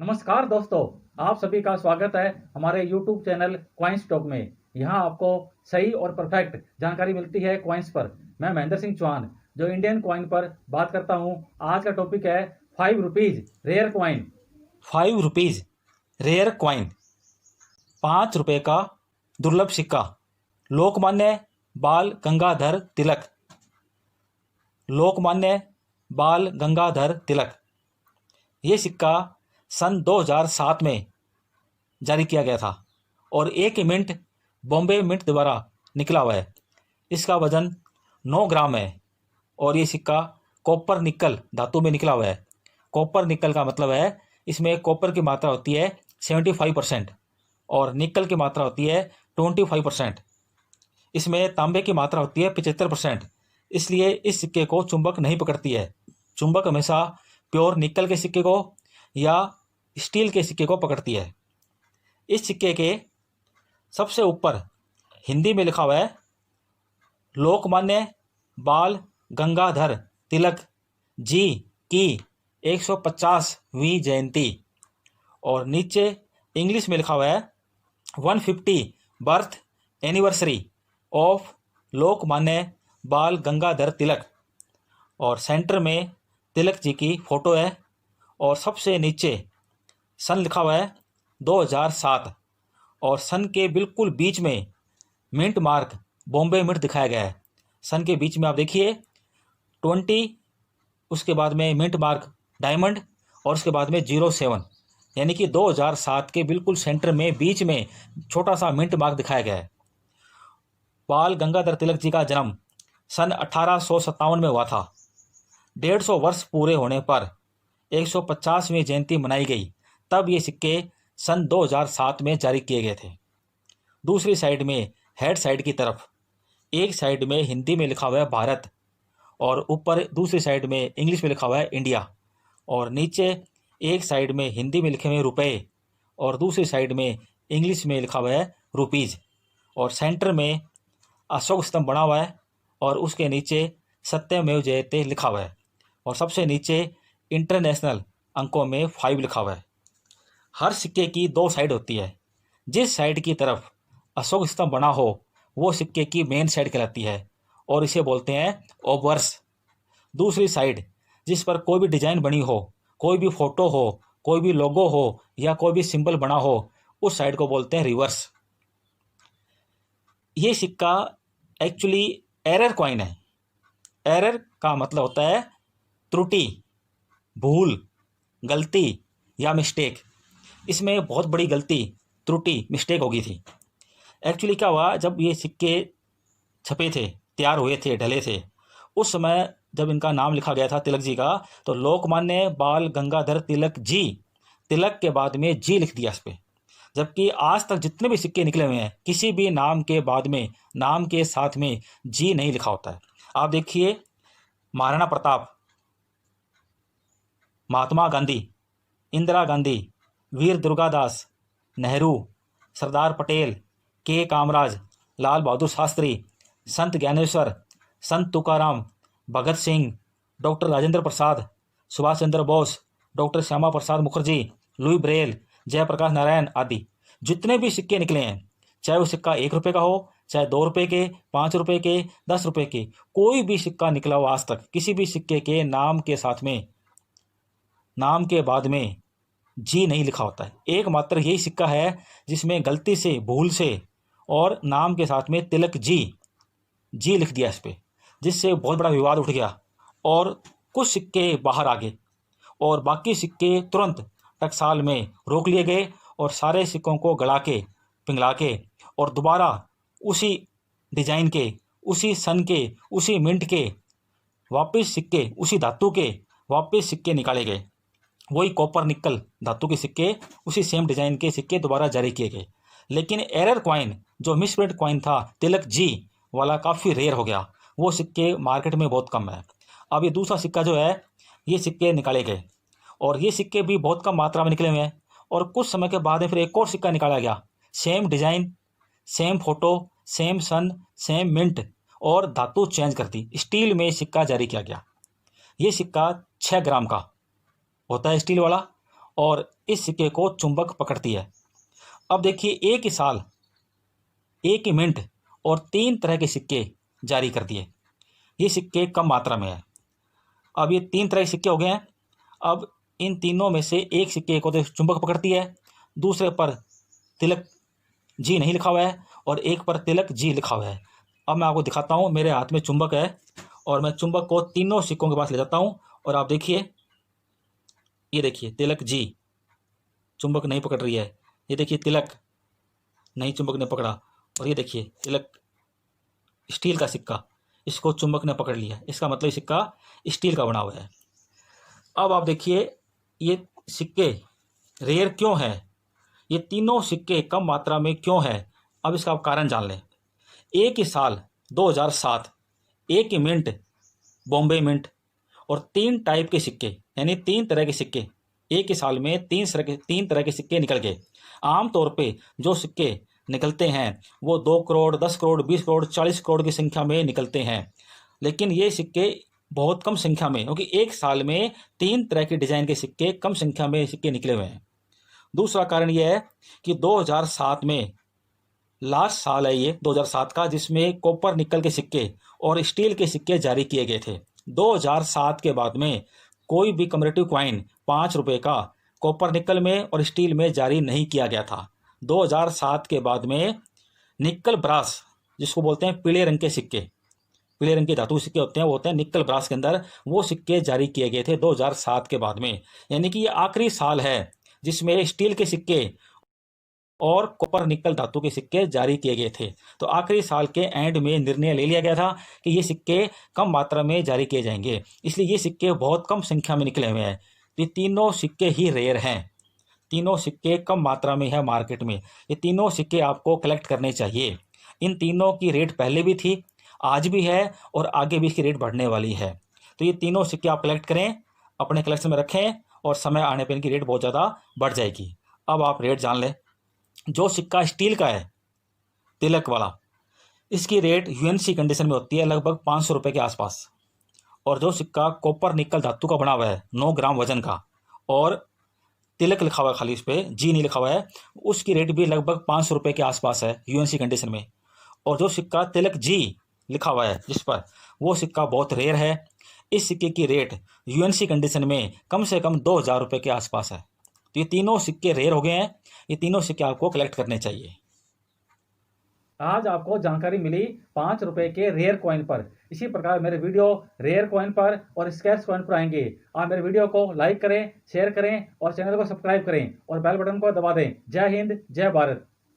नमस्कार दोस्तों, आप सभी का स्वागत है हमारे YouTube चैनल क्वाइंस टॉक में। यहाँ आपको सही और परफेक्ट जानकारी मिलती है क्वाइंस पर। मैं महेंद्र सिंह चौहान जो इंडियन क्वाइन पर बात करता हूँ। आज का टॉपिक है 5 rupees rare coin. 5 rupees rare coin. 5 रुपए का दुर्लभ सिक्का। लोकमान्य बाल गंगाधर तिलक। लोकमान्य बाल गंगाधर तिलक। ये सिक्का सन 2007 में जारी किया गया था और 1 मिंट बॉम्बे मिंट द्वारा निकला हुआ है। इसका वजन 9 ग्राम है और ये सिक्का कॉपर निकल धातु में निकला हुआ है। कॉपर निकल का मतलब है इसमें कॉपर की मात्रा होती है 75% और निकल की मात्रा होती है 25%। इसमें तांबे की मात्रा होती है 75%। इसलिए इस सिक्के को चुंबक नहीं पकड़ती है। चुंबक हमेशा प्योर निकल के सिक्के को या स्टील के सिक्के को पकड़ती है। इस सिक्के के सबसे ऊपर हिंदी में लिखा हुआ है लोकमान्य बाल गंगाधर तिलक जी की 150वीं जयंती और नीचे इंग्लिश में लिखा हुआ है 150 बर्थ एनिवर्सरी ऑफ लोकमान्य बाल गंगाधर तिलक और सेंटर में तिलक जी की फोटो है और सबसे नीचे सन लिखा हुआ है 2007 और सन के बिल्कुल बीच में मिंट मार्क बॉम्बे मिंट दिखाया गया है। सन के बीच में आप देखिए 20, उसके बाद में मिंट मार्क डायमंड और उसके बाद में 07, यानी कि 2007 के बिल्कुल सेंटर में बीच में छोटा सा मिंट मार्क दिखाया गया है। बाल गंगाधर तिलक जी का जन्म सन 1857 में हुआ था। 150 वर्ष पूरे होने पर 150वीं जयंती मनाई गई। तब ये सिक्के सन 2007 में जारी किए गए थे। दूसरी साइड में हेड साइड की तरफ एक साइड में हिंदी में लिखा हुआ है भारत और ऊपर दूसरी साइड में इंग्लिश में लिखा हुआ है इंडिया और नीचे एक साइड में हिंदी में लिखे हुए रुपए और दूसरी साइड में इंग्लिश में लिखा हुआ है रुपीज़ और सेंटर में अशोक स्तंभ बना हुआ है और उसके नीचे सत्यमेव जयते लिखा हुआ है और सबसे नीचे इंटरनेशनल अंकों में 5 लिखा हुआ है। हर सिक्के की 2 साइड होती है। जिस साइड की तरफ अशोक स्तंभ बना हो वो सिक्के की मेन साइड कहलाती है और इसे बोलते हैं ओबवर्स। दूसरी साइड जिस पर कोई भी डिजाइन बनी हो, कोई भी फोटो हो, कोई भी लोगो हो या कोई भी सिंबल बना हो, उस साइड को बोलते हैं रिवर्स। ये सिक्का एक्चुअली एरर कॉइन है। एरर का मतलब होता है त्रुटि, भूल, गलती या मिस्टेक। इसमें बहुत बड़ी गलती, त्रुटि, मिस्टेक हो गई थी। एक्चुअली क्या हुआ, जब ये सिक्के छपे थे, तैयार हुए थे, ढले थे, उस समय जब इनका नाम लिखा गया था तिलक जी का, तो लोकमान्य बाल गंगाधर तिलक जी, तिलक के बाद में जी लिख दिया इस पर। जबकि आज तक जितने भी सिक्के निकले हुए हैं किसी भी नाम के बाद में, नाम के साथ में जी नहीं लिखा होता है। आप देखिए महाराणा प्रताप, महात्मा गांधी, इंदिरा गांधी, वीर दुर्गादास, नेहरू, सरदार पटेल, के कामराज, लाल बहादुर शास्त्री, संत ज्ञानेश्वर, संत Tukaram, Bhagat Singh, doctor Rajendra Prasad, Subhash Chandra Bose, doctor Shyama Prasad Mukherjee, Louis Braille, Jayaprakash Narayan आदि जितने भी सिक्के निकले हैं, चाहे वो सिक्का 1 रुपये का हो, चाहे 2 रुपये के, 5 रुपये के, 10 रुपये के, कोई भी सिक्का निकला हो आज तक, किसी भी सिक्के के नाम के साथ में, नाम के बाद में जी नहीं लिखा होता है। एकमात्र यही सिक्का है जिसमें गलती से, भूल से और नाम के साथ में तिलक जी लिख दिया इस पर, जिससे बहुत बड़ा विवाद उठ गया और कुछ सिक्के बाहर आ गए और बाकी सिक्के तुरंत टकसाल में रोक लिए गए और सारे सिक्कों को गला के, पिघला के और दोबारा उसी डिजाइन के, उसी सन के, उसी मिंट के वापस सिक्के, उसी धातु के वापस सिक्के निकाले गए। वही कॉपर निकल धातु के सिक्के, उसी सेम डिजाइन के सिक्के दोबारा जारी किए गए। लेकिन एरर कॉइन, जो मिसप्रिंट कॉइन था तिलक जी वाला, काफ़ी रेयर हो गया। वो सिक्के मार्केट में बहुत कम है। अब ये दूसरा सिक्का जो है, ये सिक्के निकाले गए और ये सिक्के भी बहुत कम मात्रा में निकले हुए हैं और कुछ समय के बाद में फिर एक और सिक्का निकाला गया, same design, same photo, same सन, सेम मिंट और धातु चेंज कर दी। स्टील में सिक्का जारी किया गया। ये सिक्का 6 ग्राम का होता है, स्टील वाला, और इस सिक्के को चुंबक पकड़ती है। अब देखिए, एक ही साल, एक ही मिनट और 3 तरह के सिक्के जारी कर दिए। ये सिक्के कम मात्रा में है। अब ये 3 तरह के सिक्के हो गए हैं। अब इन तीनों में से एक सिक्के को तो चुंबक पकड़ती है, दूसरे पर तिलक जी नहीं लिखा हुआ है और एक पर तिलक जी लिखा हुआ है। अब मैं आपको दिखाता हूँ, मेरे हाथ में चुंबक है और मैं चुंबक को तीनों सिक्कों के पास ले जाता हूँ और आप देखिए, ये देखिए तिलक जी, चुंबक नहीं पकड़ रही है। ये देखिए तिलक, नहीं चुंबक ने पकड़ा। और ये देखिए तिलक, स्टील का सिक्का, इसको चुंबक ने पकड़ लिया। इसका मतलब सिक्का स्टील का बना हुआ है। अब आप देखिए, ये सिक्के रेयर क्यों है, ये तीनों सिक्के कम मात्रा में क्यों है, अब इसका आप कारण जान लें। एक ही साल 2007, एक ही मिंट बॉम्बे मिंट और 3 टाइप के सिक्के, यानी 3 तरह के सिक्के, एक ही साल में 3 तरह के सिक्के निकल गए। आमतौर पे जो सिक्के निकलते हैं वो 2 करोड़, 10 करोड़, 20 करोड़, 40 करोड़ की संख्या में निकलते हैं, लेकिन ये सिक्के बहुत कम संख्या में, क्योंकि एक साल में 3 तरह के डिजाइन के सिक्के, कम संख्या में सिक्के निकले हुए हैं। दूसरा कारण यह है कि 2007 में, लास्ट साल है ये 2007 का, जिसमें कॉपर निकल के सिक्के और स्टील के सिक्के जारी किए गए थे। 2007 के बाद में कोई भी कमरेटिव कॉइन 5 रुपए का कॉपर निकल में और स्टील में जारी नहीं किया गया था। 2007 के बाद में निकल ब्रास, जिसको बोलते हैं पीले रंग के सिक्के, पीले रंग के धातु सिक्के होते हैं, वो होते हैं निकल ब्रास के अंदर, वो सिक्के जारी किए गए थे 2007 के बाद में। यानी कि ये आखिरी साल है जिसमें स्टील के सिक्के और कॉपर निकल धातु के सिक्के जारी किए गए थे। तो आखिरी साल के एंड में निर्णय ले लिया गया था कि ये सिक्के कम मात्रा में जारी किए जाएंगे, इसलिए ये सिक्के बहुत कम संख्या में निकले हुए हैं। ये तीनों सिक्के ही रेयर हैं, तीनों सिक्के कम मात्रा में है मार्केट में। ये तीनों सिक्के आपको कलेक्ट करने चाहिए। इन तीनों की रेट पहले भी थी, आज भी है और आगे भी इसकी रेट बढ़ने वाली है। तो ये तीनों सिक्के आप कलेक्ट करें, अपने कलेक्शन में रखें और समय आने पर इनकी रेट बहुत ज़्यादा बढ़ जाएगी। अब आप रेट जान लें। जो सिक्का स्टील का है, तिलक वाला, इसकी रेट यूएनसी कंडीशन में होती है लगभग 500 रुपये के आसपास। और जो सिक्का कॉपर निकल धातु का बना हुआ है, 9 ग्राम वजन का, और तिलक लिखा हुआ है, खाली इस पर जी नहीं लिखा हुआ है, उसकी रेट भी लगभग 500 रुपये के आसपास है यूएनसी कंडीशन में। और जो सिक्का तिलक जी लिखा हुआ है जिस पर, वो सिक्का बहुत रेयर है। इस सिक्के की रेट यूएनसी कंडीशन में कम से कम 2000 रुपये के आसपास है। तो ये तीनों सिक्के रेयर हो गए हैं, ये तीनों सिक्के आपको कलेक्ट करने चाहिए। आज आपको जानकारी मिली 5 रुपए के रेयर कॉइन पर। इसी प्रकार मेरे वीडियो रेयर कॉइन पर और स्कैच कॉइन पर आएंगे। आप मेरे वीडियो को लाइक करें, शेयर करें और चैनल को सब्सक्राइब करें और बेल बटन को दबा दें। जय हिंद, जय भारत।